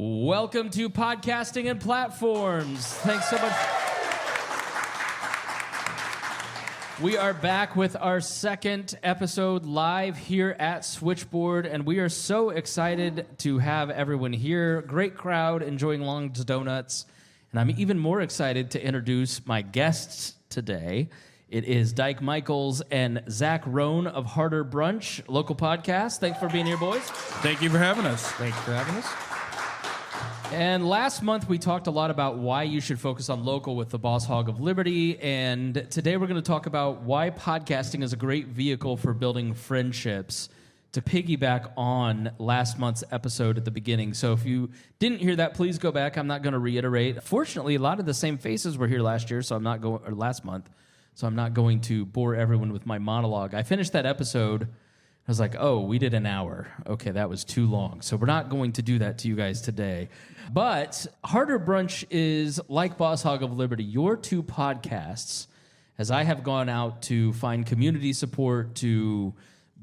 Welcome to Podcasting and Platforms. Thanks so much. We are back with our second episode live here at Switchboard, and we are so excited to have everyone here. Great crowd enjoying Long's Donuts, and I'm even more excited to introduce my guests today. It is Dyke Michaels and Zach Rohn of HarderBrunch, local podcast. Thanks for being here, boys. Thank you for having us. Thanks for having us. And last month, we talked a lot about why you should focus on local with the Boss Hog of Liberty. And today, we're going to talk about why podcasting is a great vehicle for building friendships, to piggyback on last month's episode at the beginning. So if you didn't hear that, please go back. I'm not going to reiterate. Fortunately, a lot of the same faces were here last year, or last month. So I'm not going to bore everyone with my monologue. I finished that episode. I was like, oh, we did an hour. Okay, that was too long. So we're not going to do that to you guys today. But HarderBrunch is, like Boss Hog of Liberty, your two podcasts, as I have gone out to find community support, to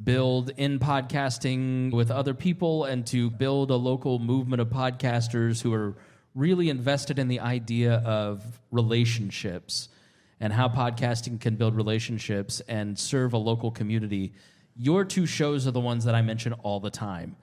build in podcasting with other people, and to build a local movement of podcasters who are really invested in the idea of relationships and how podcasting can build relationships and serve a local community. Your two shows are the ones that I mention all the time.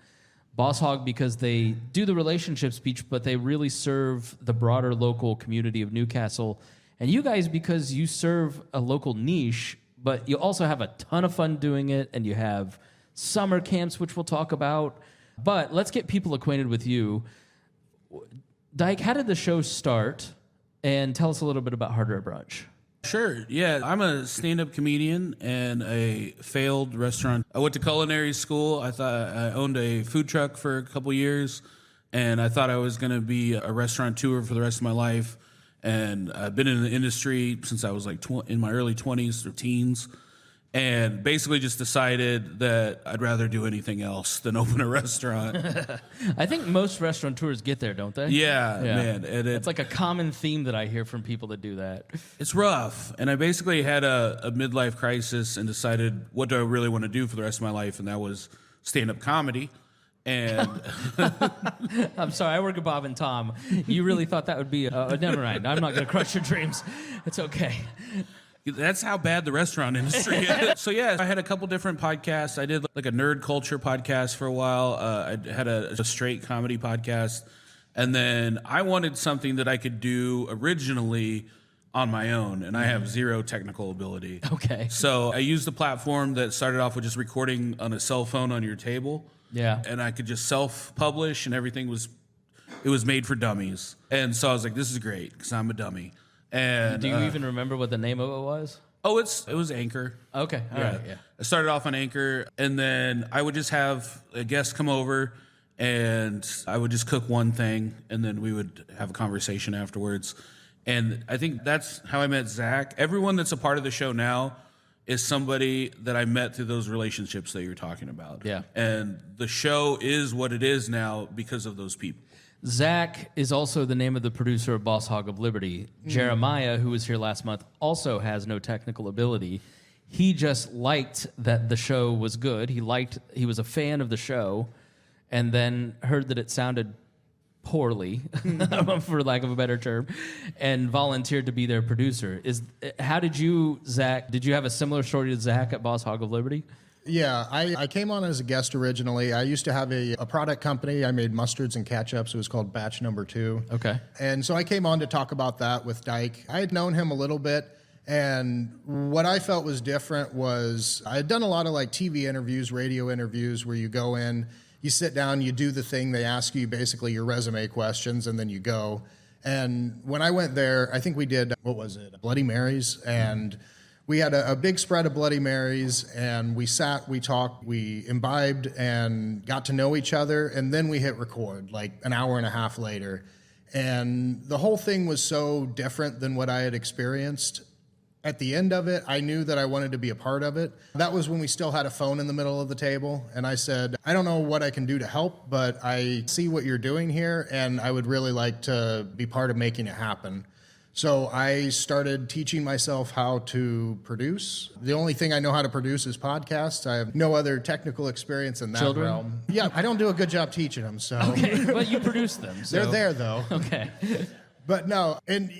Boss Hog, because they do the relationship speech, but they really serve the broader local community of Newcastle. And you guys, because you serve a local niche, but you also have a ton of fun doing it, and you have summer camps, which we'll talk about. But let's get people acquainted with you. Dyke, how did the show start? And tell us a little bit about HarderBrunch. Sure, yeah. I'm a stand-up comedian and a failed restaurant. I went to culinary school. I thought I owned a food truck for a couple years, and I thought I was going to be a restaurateur for the rest of my life. And I've been in the industry since I was like in my early 20s or teens, and basically just decided that I'd rather do anything else than open a restaurant. I think most restaurateurs get there, don't they? Yeah. Man. And it's like a common theme that I hear from people that do that. It's rough. And I basically had a midlife crisis and decided, what do I really want to do for the rest of my life? And that was stand-up comedy. And I'm sorry, I work at Bob and Tom. You really thought that would be never mind. I'm not going to crush your dreams. It's okay. That's how bad the restaurant industry is. So yeah, I had a couple different podcasts. I did like a nerd culture podcast for a while. I had a straight comedy podcast. And then I wanted something that I could do originally on my own, and I have zero technical ability. Okay. So I used a platform that started off with just recording on a cell phone on your table. Yeah. And I could just self-publish, and everything was made for dummies. And so I was like, this is great, because I'm a dummy. And do you even remember what the name of it was? Oh, it was Anchor. Okay, all right, yeah. I started off on Anchor, and then I would just have a guest come over, and I would just cook one thing, and then we would have a conversation afterwards. And I think that's how I met Zach. Everyone that's a part of the show now is somebody that I met through those relationships that you're talking about. Yeah. And the show is what it is now because of those people. Zach is also the name of the producer of Boss Hog of Liberty. Jeremiah, who was here last month, also has no technical ability. He just liked that the show was good. He was a fan of the show, and then heard that it sounded poorly, for lack of a better term, and volunteered to be their producer. How did you, Zach, did you have a similar story to Zach at Boss Hog of Liberty? Yeah, I came on as a guest originally. I used to have a product company. I made mustards and ketchups. It was called Batch Number 2. Okay. And so I came on to talk about that with Dyke. I had known him a little bit, and what I felt was different was I had done a lot of like TV interviews, radio interviews, where you go in, you sit down, you do the thing, they ask you basically your resume questions, and then you go. And when I went there, I think we did, Bloody Marys, and we had a big spread of Bloody Marys, and we sat, we talked, we imbibed and got to know each other, and then we hit record like an hour and a half later. And the whole thing was so different than what I had experienced. At the end of it, I knew that I wanted to be a part of it. That was when we still had a phone in the middle of the table, and I said, I don't know what I can do to help, but I see what you're doing here, and I would really like to be part of making it happen. So I started teaching myself how to produce. The only thing I know how to produce is podcasts. I have no other technical experience in that realm. Yeah, I don't do a good job teaching them. So Okay, but you produce them. So. they're there though. Okay. But no, and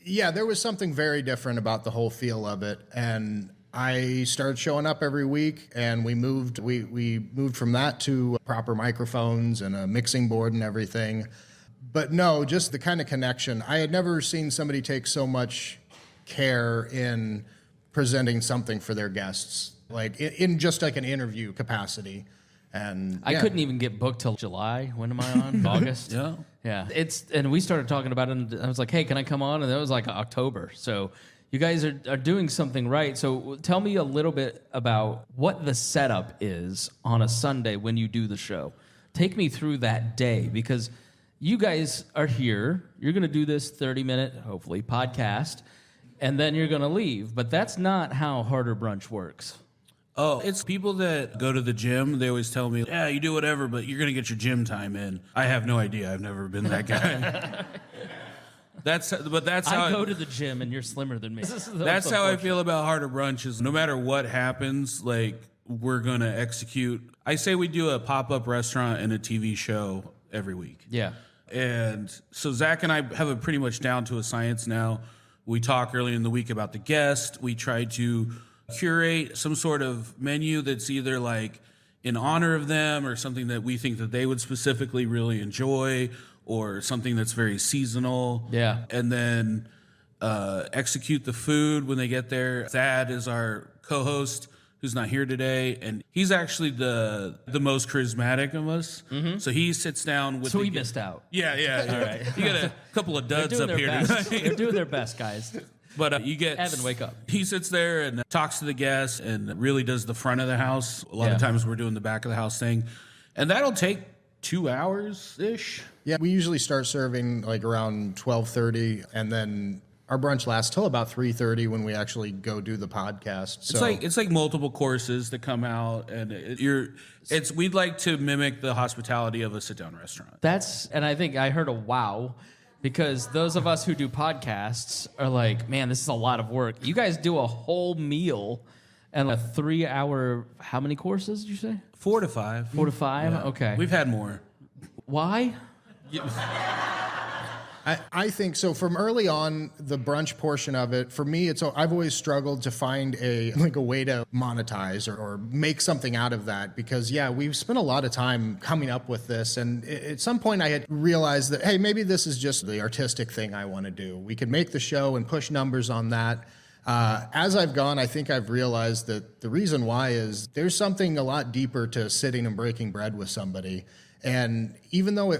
yeah, there was something very different about the whole feel of it. And I started showing up every week, and we moved from that to proper microphones and a mixing board and everything. But no, just the kind of connection. I had never seen somebody take so much care in presenting something for their guests, like in just like an interview capacity. And I couldn't even get booked till July. When am I on? August? Yeah. Yeah. And we started talking about it, and I was like, hey, can I come on? And it was like October. So you guys are doing something right. So tell me a little bit about what the setup is on a Sunday when you do the show. Take me through that day, because you guys are here. You're going to do this 30-minute, hopefully, podcast, and then you're going to leave. But that's not how HarderBrunch works. Oh, it's people that go to the gym. They always tell me, yeah, you do whatever, but you're going to get your gym time in. I have no idea. I've never been that guy. That's how I go to the gym, and you're slimmer than me. That's how I feel about HarderBrunch. Is no matter what happens, like, we're going to execute. I say we do a pop-up restaurant and a TV show every week. Yeah. And so Zach and I have it pretty much down to a science now. We talk early in the week about the guest. We try to curate some sort of menu that's either like in honor of them or something that we think that they would specifically really enjoy, or something that's very seasonal. Yeah. And then execute the food when they get there. Thad is our co-host, who's not here today, and he's actually the most charismatic of us. Mm-hmm. So he sits down with. So he missed out. Yeah. All right. You got a couple of duds up here best. tonight. They're doing their best, guys. But you get Evan, wake up. He sits there and talks to the guests and really does the front of the house. A lot of times we're doing the back of the house thing, and that'll take 2 hours ish. Yeah, we usually start serving like around 12:30, and then our brunch lasts till about 3:30 when we actually go do the podcast. So It's like multiple courses that come out, and we'd like to mimic the hospitality of a sit down restaurant. And I think I heard a wow, because those of us who do podcasts are like, man, this is a lot of work. You guys do a whole meal and a 3 hour, how many courses did you say? 4 to 5. 4 to 5? Yeah. Okay. We've had more. Why? I think so. From early on, the brunch portion of it, for me, I've always struggled to find a way to monetize or make something out of that, because we've spent a lot of time coming up with this, and at some point I had realized that, hey, maybe this is just the artistic thing I want to do. We could make the show and push numbers on that. As I've gone, I think I've realized that the reason why is there's something a lot deeper to sitting and breaking bread with somebody. And even though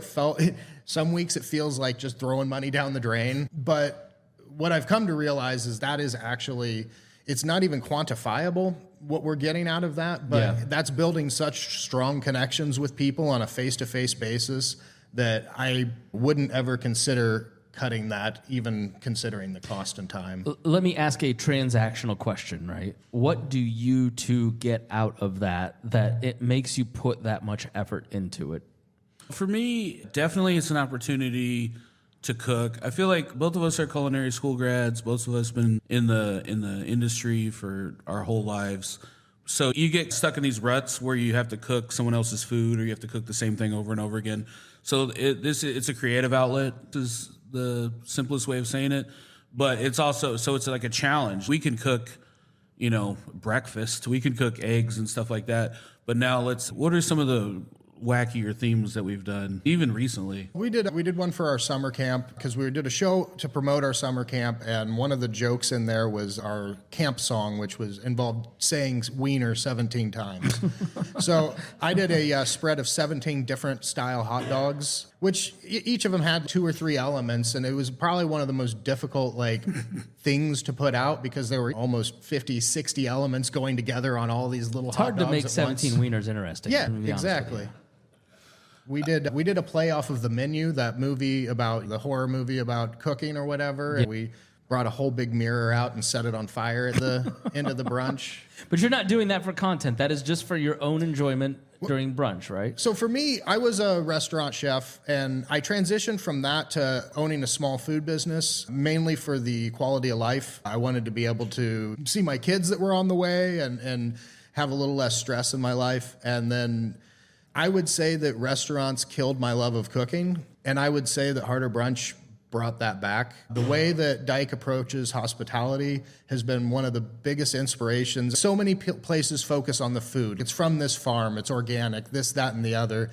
some weeks it feels like just throwing money down the drain, but what I've come to realize is that is actually, it's not even quantifiable what we're getting out of that, but that's building such strong connections with people on a face-to-face basis that I wouldn't ever consider cutting that, even considering the cost and time. Let me ask a transactional question, right? What do you two get out of that it makes you put that much effort into it? For me, definitely it's an opportunity to cook. I feel like both of us are culinary school grads. Both of us been in the industry for our whole lives. So you get stuck in these ruts where you have to cook someone else's food, or you have to cook the same thing over and over again. So it's a creative outlet, is the simplest way of saying it. But it's also, so it's like a challenge. We can cook, breakfast. We can cook eggs and stuff like that. But now what are some of the wackier themes that we've done, even recently? We did one for our summer camp, because we did a show to promote our summer camp, and one of the jokes in there was our camp song, which involved saying wiener 17 times. So I did a spread of 17 different style hot dogs, which each of them had 2 or 3 elements, and it was probably one of the most difficult things to put out, because there were almost 50, 60 elements going together on all these little hot dogs. It's hard to make at 17 once. wieners interesting. Yeah, exactly. We did a play off of The Menu, that movie the horror movie about cooking or whatever. And we brought a whole big mirror out and set it on fire at the end of the brunch. But you're not doing that for content. That is just for your own enjoyment during brunch, right? So for me, I was a restaurant chef, and I transitioned from that to owning a small food business, mainly for the quality of life. I wanted to be able to see my kids that were on the way and have a little less stress in my life. And then I would say that restaurants killed my love of cooking, and I would say that HarderBrunch brought that back. The way that Dyke approaches hospitality has been one of the biggest inspirations. So many places focus on the food. It's from this farm, it's organic, this, that, and the other.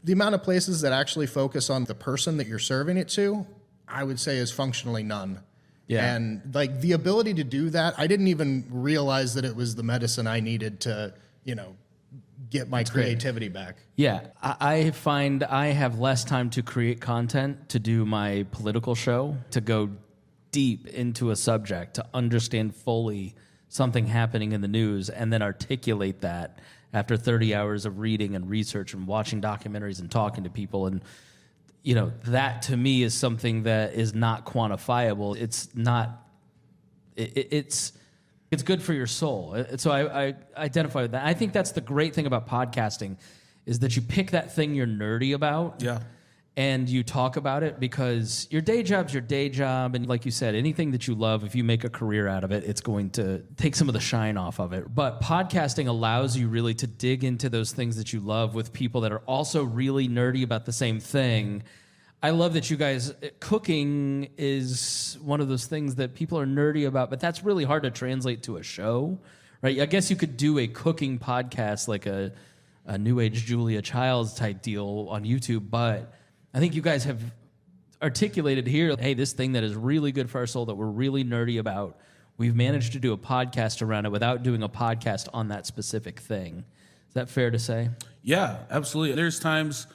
The amount of places that actually focus on the person that you're serving it to, I would say is functionally none. Yeah. And like the ability to do that, I didn't even realize that it was the medicine I needed to, get my creativity back. Yeah, I find I have less time to create content, to do my political show, to go deep into a subject, to understand fully something happening in the news, and then articulate that after 30 hours of reading and research and watching documentaries and talking to people. And, that to me is something that is not quantifiable. It's not, it's good for your soul. So I identify with that. I think that's the great thing about podcasting is that you pick that thing you're nerdy about. Yeah. And you talk about it because your day job's your day job. And like you said, anything that you love, if you make a career out of it, it's going to take some of the shine off of it. But podcasting allows you really to dig into those things that you love with people that are also really nerdy about the same thing. I love that you guys, cooking is one of those things that people are nerdy about, but that's really hard to translate to a show, right? I guess you could do a cooking podcast like a New Age Julia Childs type deal on YouTube, but I think you guys have articulated here, hey, this thing that is really good for our soul that we're really nerdy about, we've managed to do a podcast around it without doing a podcast on that specific thing. Is that fair to say? Yeah, absolutely. There's times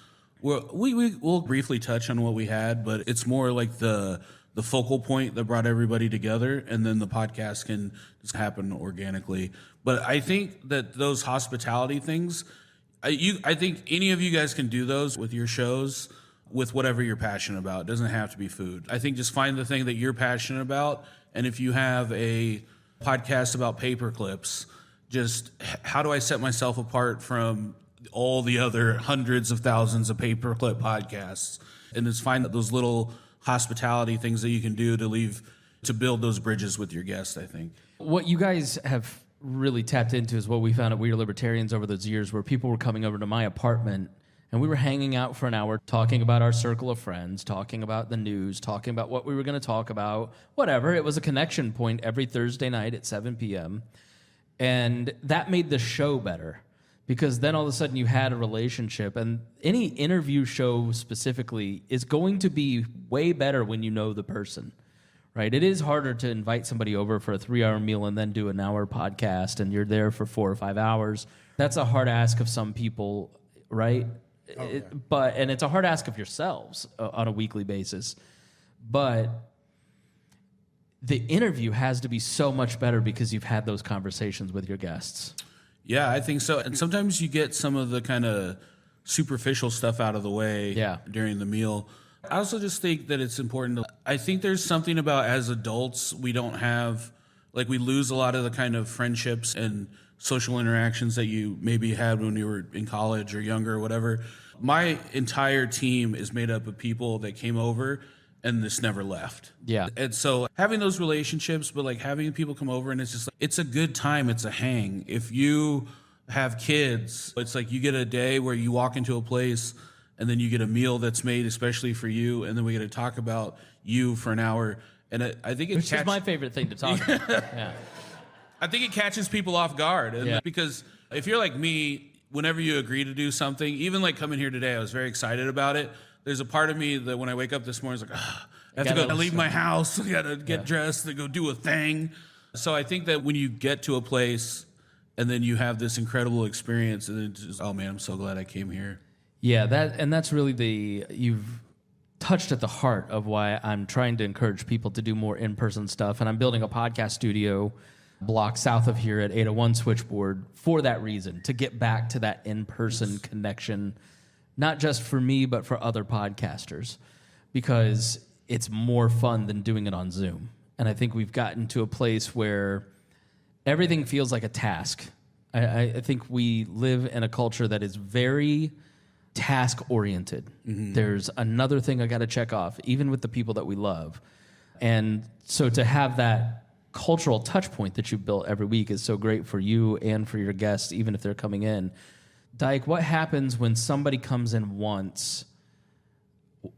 where we'll briefly touch on what we had, but it's more like the focal point that brought everybody together, and then the podcast can just happen organically. But I think that those hospitality things, I think any of you guys can do those with your shows, with whatever you're passionate about. It doesn't have to be food. I think just find the thing that you're passionate about, and if you have a podcast about paper clips, just how do I set myself apart from all the other hundreds of thousands of paperclip podcasts, and just find those little hospitality things that you can do to build those bridges with your guests, I think. What you guys have really tapped into is what we found at We Are Libertarians over those years, where people were coming over to my apartment and we were hanging out for an hour talking about our circle of friends, talking about the news, talking about what we were going to talk about, whatever. It was a connection point every Thursday night at 7 p.m. And that made the show better. Because then all of a sudden you had a relationship, and any interview show specifically is going to be way better when you know the person, right? It is harder to invite somebody over for a 3-hour meal and then do an hour podcast, and you're there for 4 or 5 hours. That's a hard ask of some people, right? Okay. And it's a hard ask of yourselves on a weekly basis. But the interview has to be so much better because you've had those conversations with your guests. Yeah, I think so. And sometimes you get some of the kind of superficial stuff out of the way during the meal. I also just think that it's important I think there's something about, as adults, we don't have, like, we lose a lot of the kind of friendships and social interactions that you maybe had when you were in college or younger or whatever. My entire team is made up of people that came over and this never left. Yeah. And so having those relationships, but like having people come over, and it's just like, it's a good time. It's a hang. If you have kids, it's like you get a day where you walk into a place and then you get a meal that's made especially for you, and then we get to talk about you for an hour. And I think Which is my favorite thing to talk about. Yeah. I think it catches people off guard. And because if you're like me, whenever you agree to do something, even like coming here today, I was very excited about it. There's a part of me that when I wake up this morning, it's like, I have to go leave my house. I got to get dressed and go do a thing. So I think that when you get to a place and then you have this incredible experience, and then just, oh man, I'm so glad I came here. Yeah, that's really you've touched at the heart of why I'm trying to encourage people to do more in-person stuff. And I'm building a podcast studio block south of here at 801 Switchboard for that reason, to get back to that in-person connection, not just for me, but for other podcasters, because it's more fun than doing it on Zoom. And I think we've gotten to a place where everything feels like a task. I think we live in a culture that is very task-oriented. There's another thing I got to check off, even with the people that we love. And so to have that cultural touch point that you built every week is so great for you and for your guests, even if they're coming in. Dyke, what happens when somebody comes in once?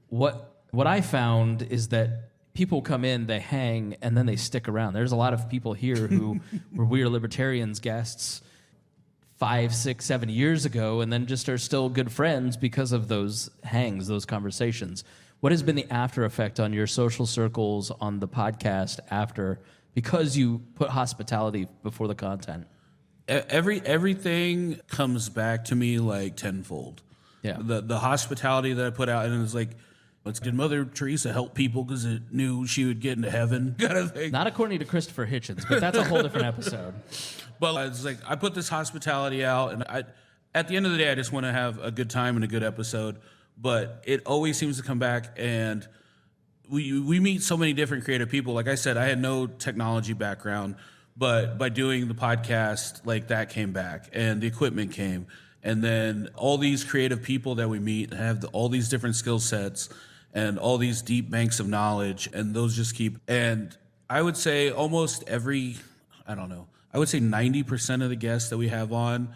What I found is that people come in, they hang, and then they stick around. There's a lot of people here who were We Are Libertarians guests 5, 6, 7 years ago, and then just are still good friends because of those hangs, those conversations. What has been the after effect on your social circles, on the podcast after, because you put hospitality before the content? Everything comes back to me like tenfold. Yeah. The hospitality that I put out, and it's like, did Mother Teresa help people because it knew she would get into heaven? Kind of thing. Not according to Christopher Hitchens, but that's a whole different episode. But it's like I put this hospitality out, and at the end of the day, I just want to have a good time and a good episode. But it always seems to come back, and we meet so many different creative people. Like I said, I had no technology background, but by doing the podcast, like that came back, and the equipment came, and then all these creative people that we meet have all these different skill sets and all these deep banks of knowledge, and those just keep. And I would say almost every, I would say 90% of the guests that we have on,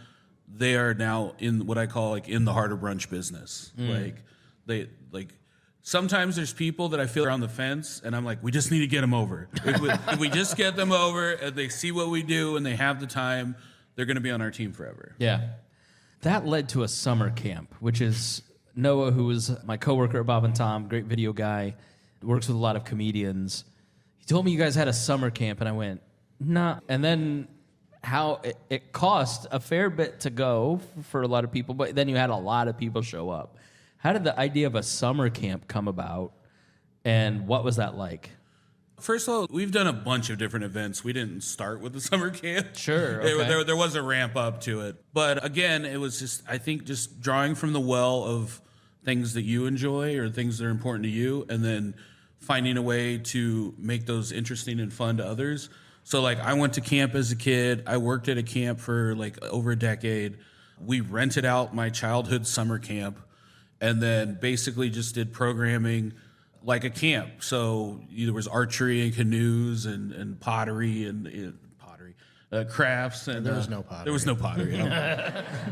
they are now in what I call like in the HarderBrunch business. Like sometimes there's people that I feel are on the fence, and I'm like, we just need to get them over. If we just get them over and they see what we do and they have the time, they're going to be on our team forever. Yeah. That led to a summer camp, which is Noah, who was my coworker at Bob and Tom, great video guy, works with a lot of comedians. He told me you guys had a summer camp, and I went, nah. And then how it cost a fair bit to go for a lot of people, but then you had a lot of people show up. How did the idea of a summer camp come about, and what was that like? First of all, we've done a bunch of different events. We didn't start with the summer camp. Sure. Okay. There was a ramp up to it. But again, it was just, I think, just drawing from the well of things that you enjoy or things that are important to you, and then finding a way to make those interesting and fun to others. So, like, I went to camp as a kid. I worked at a camp for, like, over a decade. We rented out my childhood summer camp and then basically just did programming like a camp. So there was archery and canoes and pottery and crafts. And There was no pottery. There was no pottery.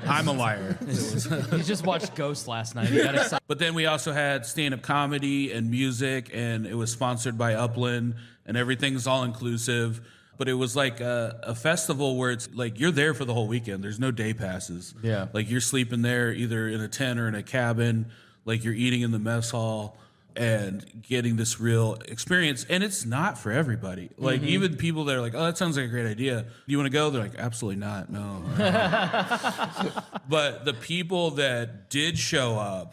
I'm a liar. You just watched Ghost last night. You got excited. But then we also had stand-up comedy and music, and it was sponsored by Upland, and everything's all-inclusive. But it was like a festival where it's like you're there for the whole weekend. There's no day passes. Yeah. Like you're sleeping there either in a tent or in a cabin. Like you're eating in the mess hall and getting this real experience. And it's not for everybody. Like even people that are like, oh, that sounds like a great idea. Do you want to go? They're like, absolutely not. No. But the people that did show up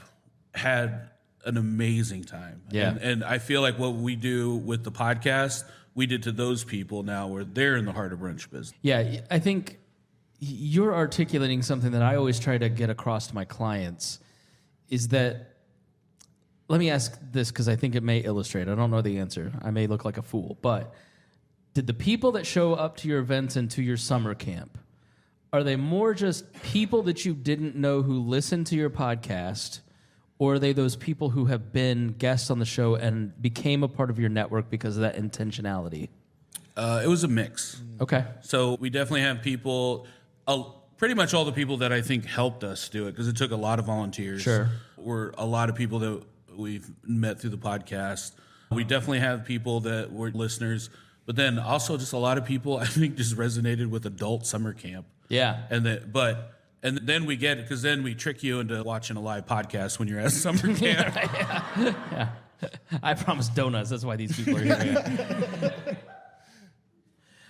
had an amazing time. Yeah. And I feel like what we do with the podcast, we did to those people now where they're in the HarderBrunch business. Yeah, I think you're articulating something that I always try to get across to my clients is that, let me ask this because I think it may illustrate. I don't know the answer. I may look like a fool, but did the people that show up to your events and to your summer camp, are they more just people that you didn't know who listened to your podcast, or are they those people who have been guests on the show and became a part of your network because of that intentionality? It was a mix. Okay. So we definitely have people, pretty much all the people that I think helped us do it, because it took a lot of volunteers. Sure. Were a lot of people that we've met through the podcast. We definitely have people that were listeners, but then also just a lot of people I think just resonated with adult summer camp. Yeah. And then we get it, because then we trick you into watching a live podcast when you're at summer camp. Yeah. I promise donuts. That's why these people are here.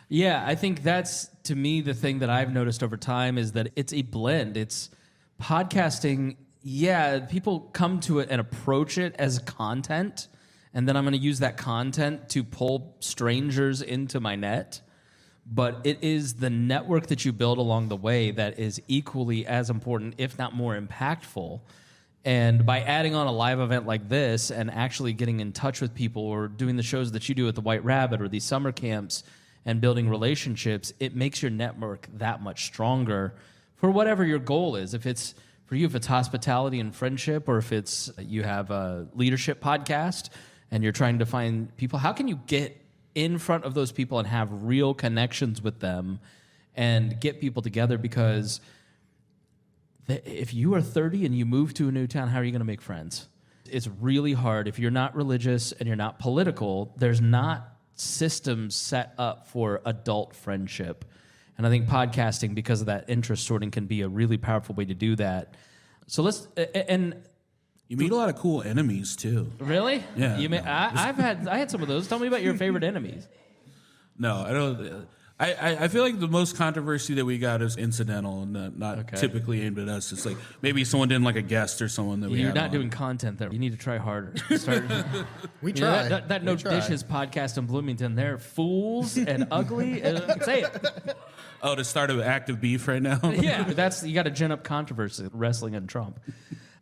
Yeah, I think that's, to me, the thing that I've noticed over time is that it's a blend. It's podcasting. Yeah, people come to it and approach it as content, and then I'm going to use that content to pull strangers into my net. But it is the network that you build along the way that is equally as important, if not more impactful. And by adding on a live event like this and actually getting in touch with people or doing the shows that you do at the White Rabbit or these summer camps and building relationships, it makes your network that much stronger for whatever your goal is. If it's for you, if it's hospitality and friendship, or if it's you have a leadership podcast and you're trying to find people, how can you get in front of those people and have real connections with them and get people together? Because if you are 30 and you move to a new town, how are you going to make friends? It's really hard. If you're not religious and you're not political, there's not systems set up for adult friendship. And I think podcasting, because of that interest sorting, can be a really powerful way to do that. So and you meet a lot of cool enemies too. Really? Yeah. I had some of those. Tell me about your favorite enemies. No, I don't. I feel like the most controversy that we got is incidental and not typically aimed at us. It's like maybe someone didn't like a guest or someone that we You're had not on. doing content there. You need to try harder. We try. That No Dishes podcast in Bloomington, they're fools and ugly. Say it. Oh, to start an active beef right now? Yeah, you got to gin up controversy, wrestling and Trump.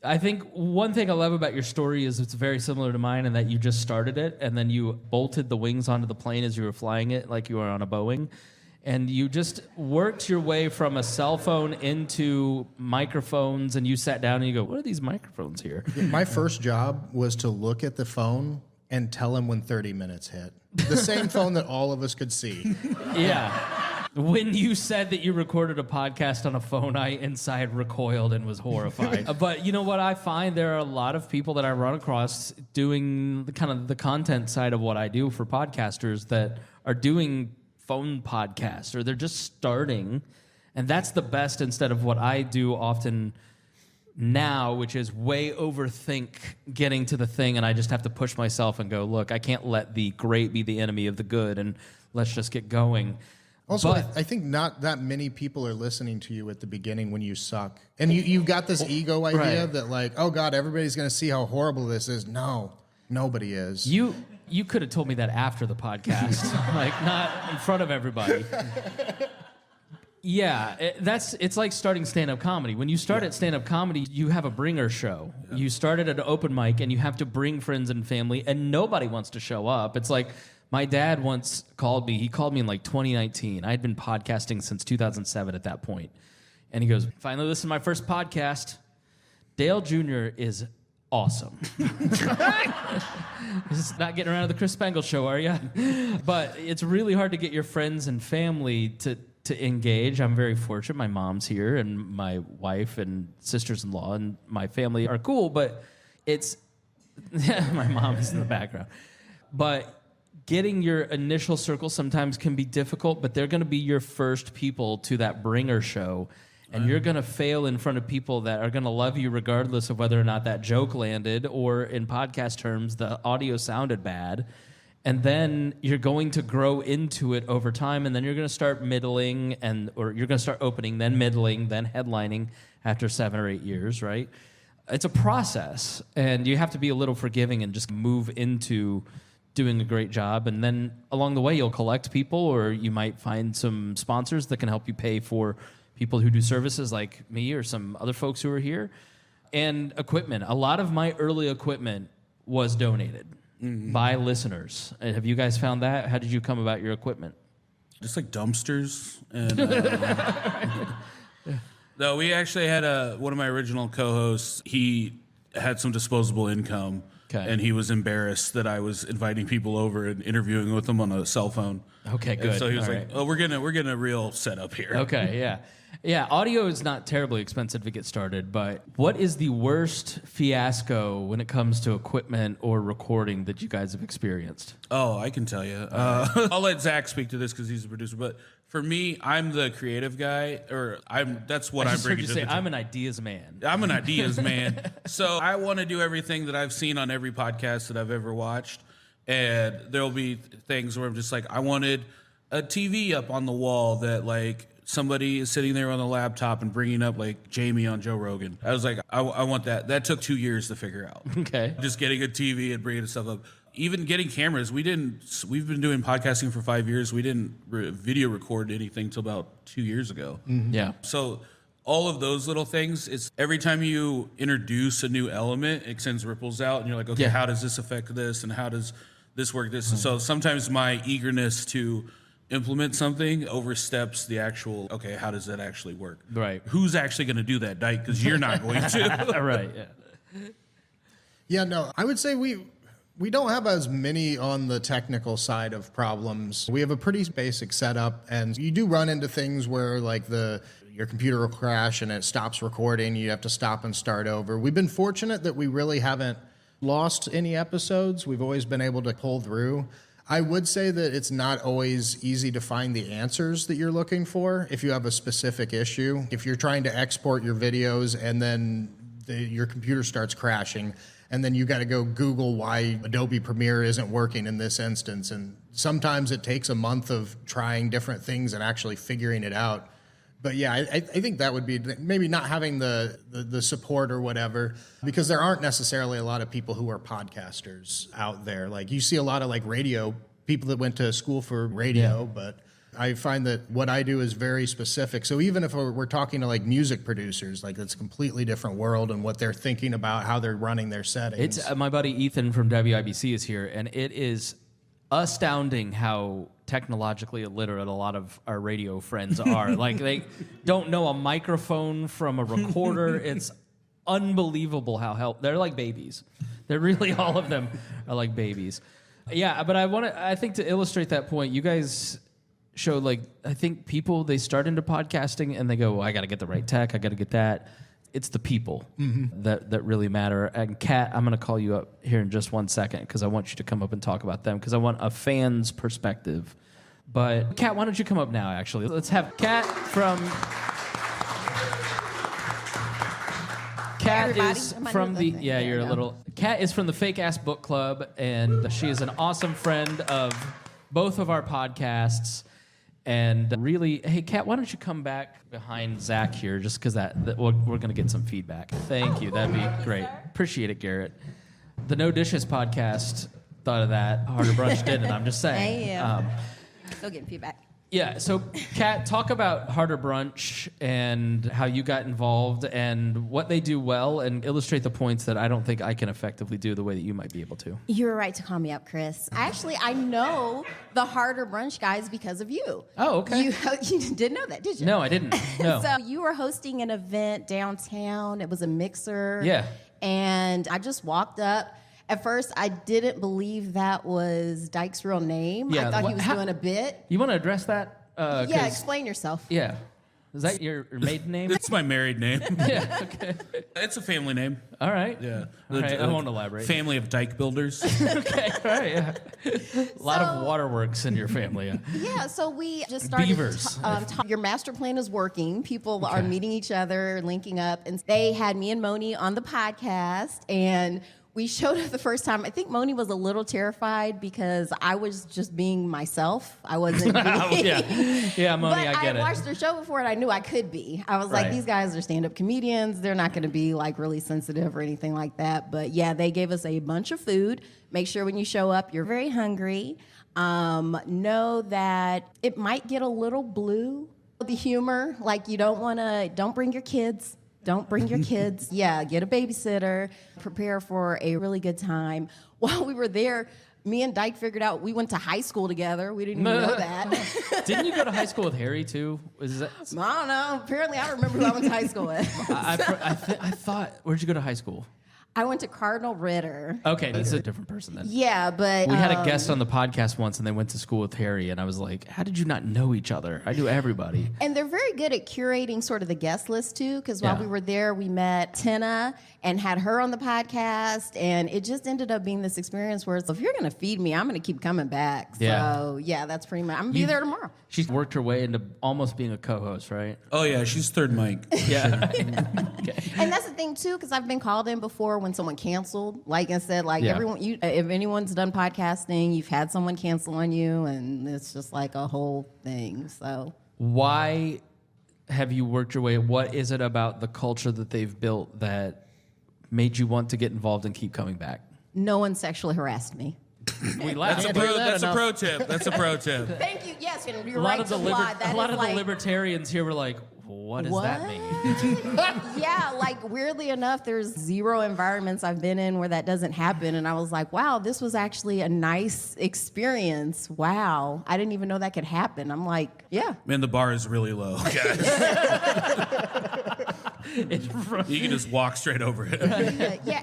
I think one thing I love about your story is it's very similar to mine in that you just started it and then you bolted the wings onto the plane as you were flying it like you were on a Boeing. And you just worked your way from a cell phone into microphones, and you sat down and you go, what are these microphones here? My first job was to look at the phone and tell him when 30 minutes hit. The same phone that all of us could see. Yeah. When you said that you recorded a podcast on a phone, I inside recoiled and was horrified. But you know what I find? There are a lot of people that I run across doing the content side of what I do for podcasters that are doing phone podcasts, or they're just starting. And that's the best instead of what I do often now, which is way overthink getting to the thing, and I just have to push myself and go, look, I can't let the great be the enemy of the good, and let's just get going. Also, But I think not that many people are listening to you at the beginning when you suck. And you've got this ego idea right. that like, oh God, everybody's going to see how horrible this is. No, nobody is. You could have told me that after the podcast, like not in front of everybody. Yeah, it's like starting stand-up comedy. When you start at stand-up comedy, you have a bringer show. Yeah. You start at an open mic, and you have to bring friends and family, and nobody wants to show up. It's like my dad once called me. He called me in like 2019. I had been podcasting since 2007 at that point. And he goes, finally, this is my first podcast. Dale Jr. is awesome. Just not getting around to the Chris Spangle show, are you? But it's really hard to get your friends and family to engage. I'm very fortunate. My mom's here, and my wife and sisters-in-law and my family are cool, but it's... my mom is in the background. But getting your initial circle sometimes can be difficult, but they're going to be your first people to that bringer show. And you're going to fail in front of people that are going to love you regardless of whether or not that joke landed, or in podcast terms, the audio sounded bad. And then you're going to grow into it over time, and then you're going to start middling, or you're going to start opening, then middling, then headlining after 7 or 8 years, right? It's a process, and you have to be a little forgiving and just move into doing a great job. And then along the way, you'll collect people, or you might find some sponsors that can help you pay for people who do services like me or some other folks who are here. And equipment. A lot of my early equipment was donated by listeners. Have you guys found that? How did you come about your equipment? Just like dumpsters. And no, we actually had one of my original co-hosts. He had some disposable income. Okay. And he was embarrassed that I was inviting people over and interviewing with them on a cell phone. Okay, good. And so he was All like, right. "Oh, we're getting a real setup here." Okay, yeah. Yeah, audio is not terribly expensive to get started, but what is the worst fiasco when it comes to equipment or recording that you guys have experienced? Oh, I can tell you. I'll let Zach speak to this because he's the producer. But for me, I'm the creative guy, that's what I'm bringing to the table. I'm an ideas man. I'm an ideas man. So I want to do everything that I've seen on every podcast that I've ever watched. And there'll be things where I'm just like, I wanted a TV up on the wall that like somebody is sitting there on the laptop and bringing up like Jamie on Joe Rogan. I was like, I want that. That took 2 years to figure out. Okay. Just getting a TV and bringing stuff up. Even getting cameras. We've been doing podcasting for 5 years. We didn't video record anything till about 2 years ago. Mm-hmm. Yeah. So all of those little things. It's every time you introduce a new element, it sends ripples out, and you're like, okay, how does this affect this, and how does this work this? And so sometimes my eagerness to implement something oversteps the actual, okay, how does that actually work? Right. Who's actually going to do that, Dyke? Because you're not going to. Right. Yeah. Yeah, no, I would say we don't have as many on the technical side of problems. We have a pretty basic setup, and you do run into things where like your computer will crash and it stops recording. You have to stop and start over. We've been fortunate that we really haven't lost any episodes. We've always been able to pull through. I would say that it's not always easy to find the answers that you're looking for if you have a specific issue. If you're trying to export your videos and then your computer starts crashing, and then you got to go Google why Adobe Premiere isn't working in this instance. And sometimes it takes a month of trying different things and actually figuring it out. But yeah, I think that would be maybe not having the support or whatever, because there aren't necessarily a lot of people who are podcasters out there. Like you see a lot of like radio people that went to school for radio, but I find that what I do is very specific. So even if we're talking to like music producers, like it's a completely different world and what they're thinking about, how they're running their settings. It's my buddy Ethan from WIBC is here, and it is astounding how technologically illiterate a lot of our radio friends are. Like they don't know a microphone from a recorder. It's unbelievable how they're like babies. They're really, all of them are like babies. Yeah, but I think to illustrate that point, you guys show like, I think people, they start into podcasting and they go, well, I got to get the right tech. I got to get that. It's the people that really matter. And Kat, I'm going to call you up here in just 1 second because I want you to come up and talk about them because I want a fan's perspective. But Kat, why don't you come up now, actually? Let's have Kat from... Kat is from the... Yeah, you're a little... Kat is from the Fake Ass Book Club, and she is an awesome friend of both of our podcasts. And really, hey, Kat, why don't you come back behind Zach here, just because we're going to get some feedback. Thank you. That'd be great. Appreciate it, Garrett. The No Dishes podcast thought of that. HarderBrunch didn't, I'm just saying. I am. Still getting feedback. Yeah, so Kat, talk about HarderBrunch and how you got involved and what they do well, and illustrate the points that I don't think I can effectively do the way that you might be able to. You were right to call me up, Chris. Actually, I know the HarderBrunch guys because of you. Oh, okay. You didn't know that, did you? No, I didn't. No. So you were hosting an event downtown. It was a mixer. Yeah. And I just walked up. At first, I didn't believe that was Dyke's real name. Yeah, I thought he was doing a bit. You want to address that? Yeah, explain yourself. Yeah. Is that your maiden name? It's my married name. Yeah, okay. It's a family name. All right. Yeah. All right, I won't elaborate. Family of Dyke builders. Okay, all right, yeah. A lot of waterworks in your family. Yeah. Yeah, so we just started. Beavers. Your master plan is working. People are meeting each other, linking up, and they had me and Moni on the podcast, and we showed up the first time. I think Moni was a little terrified because I was just being myself. I wasn't being... Yeah, Moni, I get it. I watched their show before and I knew I could be. I was like, these guys are stand-up comedians. They're not going to be like really sensitive or anything like that. But yeah, they gave us a bunch of food. Make sure when you show up, you're very hungry. Know that it might get a little blue. The humor, like don't bring your kids. Don't bring your kids. Yeah, get a babysitter. Prepare for a really good time. While we were there, me and Dyke figured out we went to high school together. We didn't even know that. Didn't you go to high school with Harry, too? I don't know. Apparently, I remember who I went to high school with. I thought, where'd you go to high school? I went to Cardinal Ritter. Okay, that's a different person then. Yeah, but... We had a guest on the podcast once, and they went to school with Harry, and I was like, how did you not know each other? I knew everybody. And they're very good at curating sort of the guest list, too, because while we were there, we met Tina and had her on the podcast, and it just ended up being this experience where it's, if you're going to feed me, I'm going to keep coming back. So, yeah, that's pretty much... I'm going to be there tomorrow. She's worked her way into almost being a co-host, right? Oh, yeah, she's third mic. Yeah. Okay. And that's the thing, too, because I've been called in before when someone canceled. Like I said, everyone, if anyone's done podcasting, you've had someone cancel on you, and it's just like a whole thing. So why have you worked your way? What is it about the culture that they've built that made you want to get involved and keep coming back? No one sexually harassed me. We laughed. That's a pro tip. That's a pro tip. Thank you. Yes, and you're a right lot to of the applaud. a lot of the libertarians here were like, what does that mean? Yeah, like weirdly enough, there's 0 environments I've been in where that doesn't happen. And I was like, wow, this was actually a nice experience. Wow. I didn't even know that could happen. I'm like, yeah. Man, the bar is really low, guys. You can just walk straight over it. Yeah,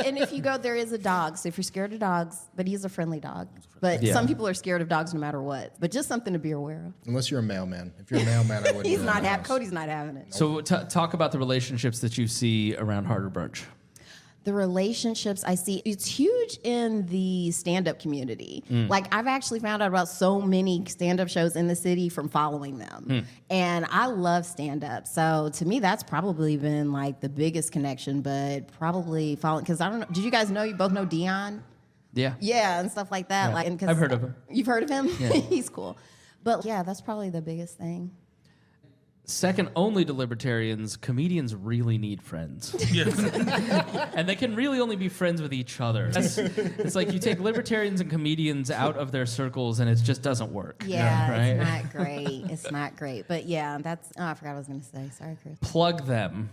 and if you go, there is a dog. So if you're scared of dogs, but he's a friendly dog. But some people are scared of dogs no matter what. But just something to be aware of. Unless you're a mailman. If you're a mailman, I wouldn't. He's not Cody's not having it. So talk about the relationships that you see around HarderBrunch. The relationships I see, it's huge in the stand-up community. Like, I've actually found out about so many stand-up shows in the city from following them. And I love stand-up. So to me, that's probably been like the biggest connection, but probably following, because I don't know, did you guys know, you both know Dion? Yeah. Yeah, and stuff like that. Yeah. Like, and 'cause I've heard of him. You've heard of him? Yeah. He's cool. But yeah, that's probably the biggest thing. Second only to libertarians, comedians really need friends. Yes. And they can really only be friends with each other. It's like you take libertarians and comedians out of their circles and it just doesn't work. Yeah, right? It's not great. It's not great. But yeah, that's, I forgot what I was going to say. Sorry, Chris. Plug them.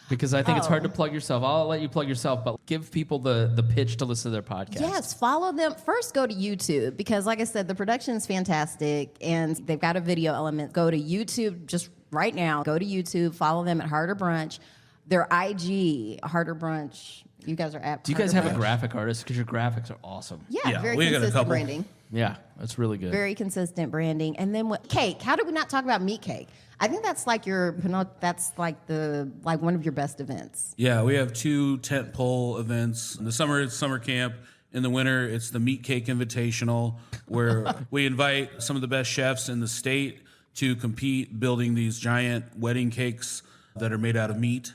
Because I think it's hard to plug yourself. I'll let you plug yourself, but give people the pitch to listen to their podcast. Yes, follow them. First, go to YouTube because, like I said, the production is fantastic and they've got a video element. Go to YouTube just right now. Go to YouTube. Follow them at HarderBrunch. Their IG, HarderBrunch. You guys are at. Do you guys have a graphic artist? Because your graphics are awesome. Yeah, very we got a consistent couple. branding. Yeah, that's really good. Very consistent branding. And then what? Cake. How did we not talk about meat cake? I think that's like that's like one of your best events. Yeah, we have 2 tentpole events. In the summer, it's summer camp. In the winter, it's the Meat Cake Invitational, where we invite some of the best chefs in the state to compete building these giant wedding cakes that are made out of meat.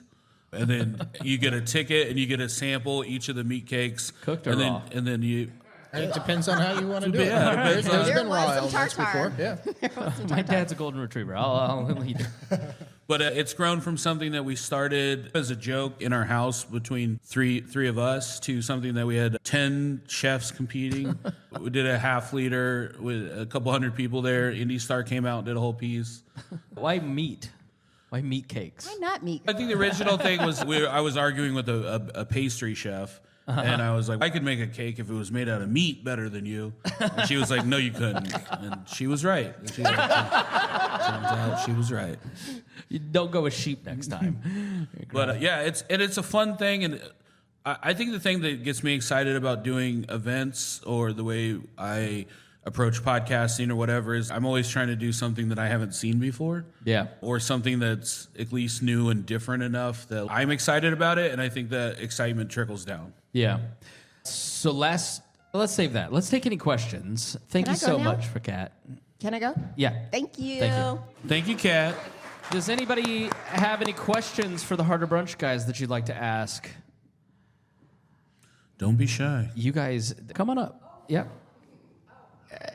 And then you get a ticket and you get to sample each of the meat cakes. Cooked or and then, raw? And then you... It depends on how you want to do it. Yeah, it depends on- There's There been was raw some elements tartare. before. Yeah. My dad's a golden retriever. I'll eat it. But it's grown from something that we started as a joke in our house between three of us to something that we had 10 chefs competing. We did a half liter with a couple hundred people there. Indy Star came out and did a whole piece. Why meat? Why meat cakes? Why not meat? I think the original thing was I was arguing with a pastry chef. And I was like, I could make a cake if it was made out of meat better than you. And she was like, no, you couldn't. And she was right. And turns out she was right. You don't go with sheep next time. But yeah, it's a fun thing, and I think the thing that gets me excited about doing events or the way I approach podcasting or whatever is I'm always trying to do something that I haven't seen before. Yeah. Or something that's at least new and different enough that I'm excited about it, and I think that excitement trickles down. Yeah. So let's save that. Let's take any questions. Thank Can you I go so now? much for Kat. Can I go? Yeah. Thank you. Thank you. Thank you, Kat. Does anybody have any questions for the HarderBrunch guys that you'd like to ask? Don't be shy. You guys, come on up. Yep.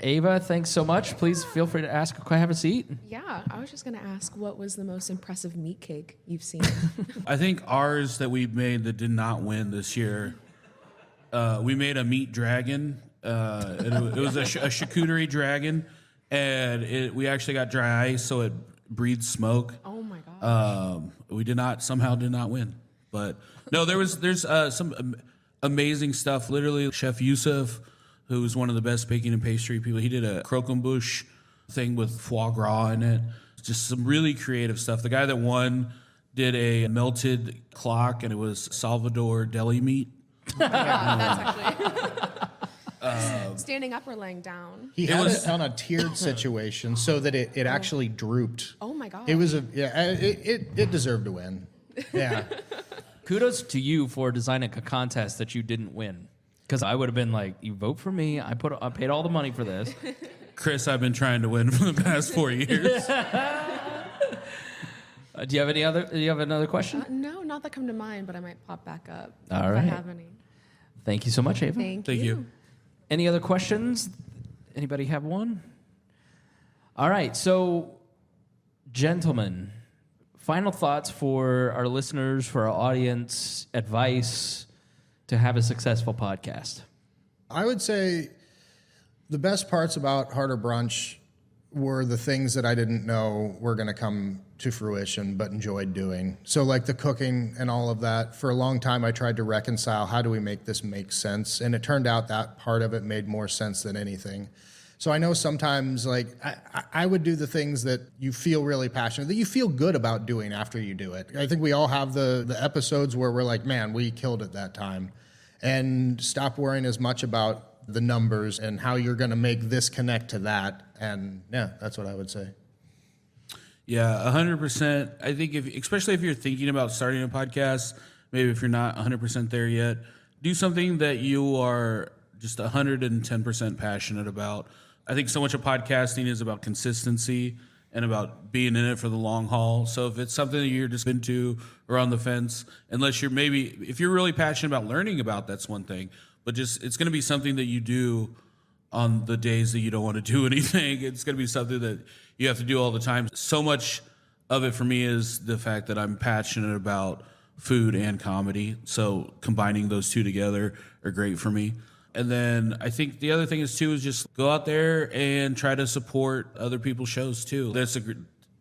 Ava, thanks so much. Please feel free to ask. Can I have a seat? Yeah, I was just going to ask, what was the most impressive meat cake you've seen? I think ours that we made that did not win this year, we made a meat dragon. It was a charcuterie dragon, and we actually got dry ice, so it breathed smoke. Oh my gosh. We somehow did not win. But no, there's some amazing stuff. Literally, Chef Yusuf, who's one of the best baking and pastry people, he did a croquembouche thing with foie gras in it. Just some really creative stuff. The guy that won did a melted clock, and it was Salvador deli meat. That's actually standing up or laying down. He had it on a tiered situation so that it actually drooped. Oh my god. It was it deserved to win. Yeah. Kudos to you for designing a contest that you didn't win. Because I would have been like, you vote for me. I paid all the money for this. Chris, I've been trying to win for the past 4 years. Do you have another question? No, not that come to mind, but I might pop back up All if right. I have any. Thank you so much, Ava. Thank Thank you. you. Any other questions? Anybody have one? All right. So, gentlemen, final thoughts for our listeners, for our audience, advice to have a successful podcast. I would say the best parts about HarderBrunch were the things that I didn't know were going to come to fruition, but enjoyed doing. So like the cooking and all of that, for a long time I tried to reconcile, how do we make this make sense? And it turned out that part of it made more sense than anything. So I know sometimes like I would do the things that you feel really passionate, that you feel good about doing after you do it. I think we all have the episodes where we're like, man, we killed it that time. And stop worrying as much about the numbers and how you're going to make this connect to that. And yeah, that's what I would say. Yeah, 100%. I think especially if you're thinking about starting a podcast, maybe if you're not 100% there yet, do something that you are just 110% passionate about. I think so much of podcasting is about consistency and about being in it for the long haul. So if it's something that you're just into or on the fence, unless you're if you're really passionate about learning about, that's one thing. But just it's going to be something that you do on the days that you don't want to do anything. It's going to be something that you have to do all the time. So much of it for me is the fact that I'm passionate about food and comedy. So combining those two together are great for me. And then I think the other thing is too is just go out there and try to support other people's shows too.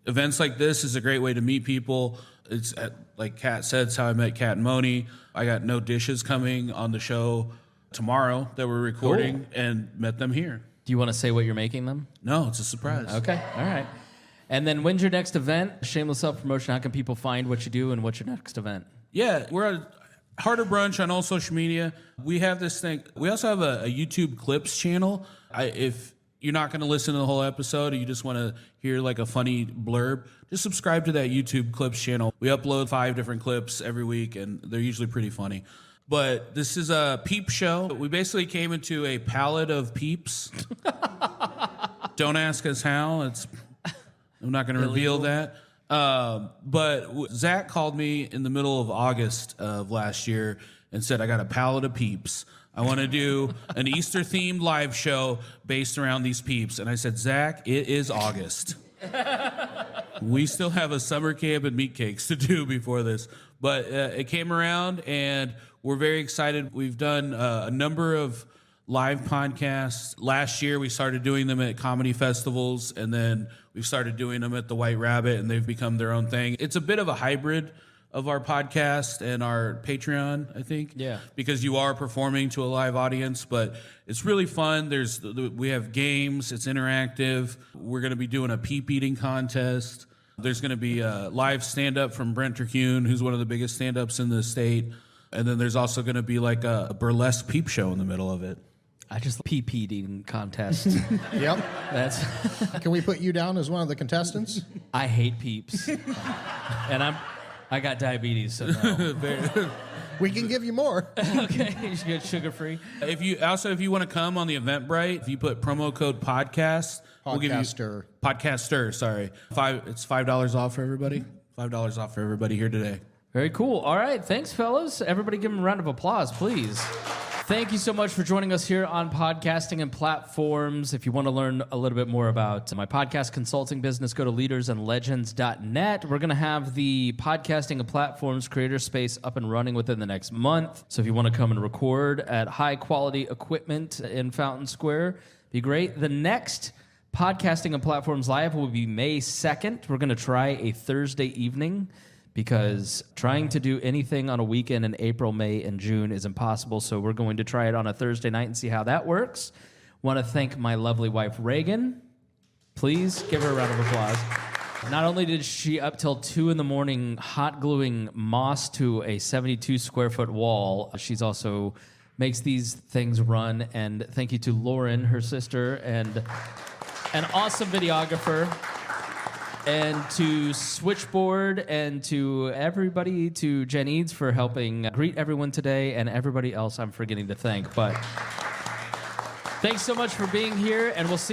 Events like this is a great way to meet people. It's like Kat said, it's how I met Kat and Moni. I got No Dishes coming on the show tomorrow that we're recording and met them here. Do you want to say what you're making them? No, it's a surprise. Okay, all right. And then when's your next event? Shameless self-promotion. How can people find what you do and what's your next event? Yeah, we're at HarderBrunch on all social media. We have this thing. We also have a YouTube Clips channel. If you're not going to listen to the whole episode or you just want to hear like a funny blurb, just subscribe to that YouTube Clips channel. We upload 5 different clips every week, and they're usually pretty funny. But this is a peep show. We basically came into a palette of peeps. Don't ask us how. I'm not going to reveal that. But Zach called me in the middle of August of last year and said, I got a palette of peeps. I want to do an Easter-themed live show based around these peeps. And I said, Zach, it is August. We still have a summer camp and meat cakes to do before this. But it came around, and we're very excited. We've done a number of live podcasts. Last year, we started doing them at comedy festivals, and then we started doing them at the White Rabbit, and they've become their own thing. It's a bit of a hybrid of our podcast and our Patreon, I think. Yeah. Because you are performing to a live audience, but it's really fun. We have games. It's interactive. We're going to be doing a peep eating contest. There's going to be a live stand-up from Brent Terhune, who's one of the biggest stand-ups in the state. And then there's also going to be like a burlesque peep show in the middle of it. I just peep eating contest. Yep. That's. Can we put you down as one of the contestants? I hate peeps, and I got diabetes, so no. We can give you more. Okay, you should get sugar free. If you want to come on the Eventbrite, if you put promo code podcast, we'll give you podcaster. Sorry, it's $5 off for everybody. $5 off for everybody here today. Very cool. All right, thanks, fellas. Everybody, give them a round of applause, please. Thank you so much for joining us here on Podcasting and Platforms. If you want to learn a little bit more about my podcast consulting business, go to leadersandlegends.net. We're going to have the Podcasting and Platforms creator space up and running within the next month. So if you want to come and record at high-quality equipment in Fountain Square, be great. The next Podcasting and Platforms Live will be May 2nd. We're going to try a Thursday evening, because trying to do anything on a weekend in April, May, and June is impossible. So we're going to try it on a Thursday night and see how that works. Want to thank my lovely wife, Reagan. Please give her a round of applause. Not only did she up till 2 a.m. hot gluing moss to a 72 square foot wall, she's also makes these things run. And thank you to Lauren, her sister, and an awesome videographer. And to Switchboard and to everybody, to Jen Eads for helping greet everyone today, and everybody else I'm forgetting to thank. But thanks so much for being here, and we'll see you.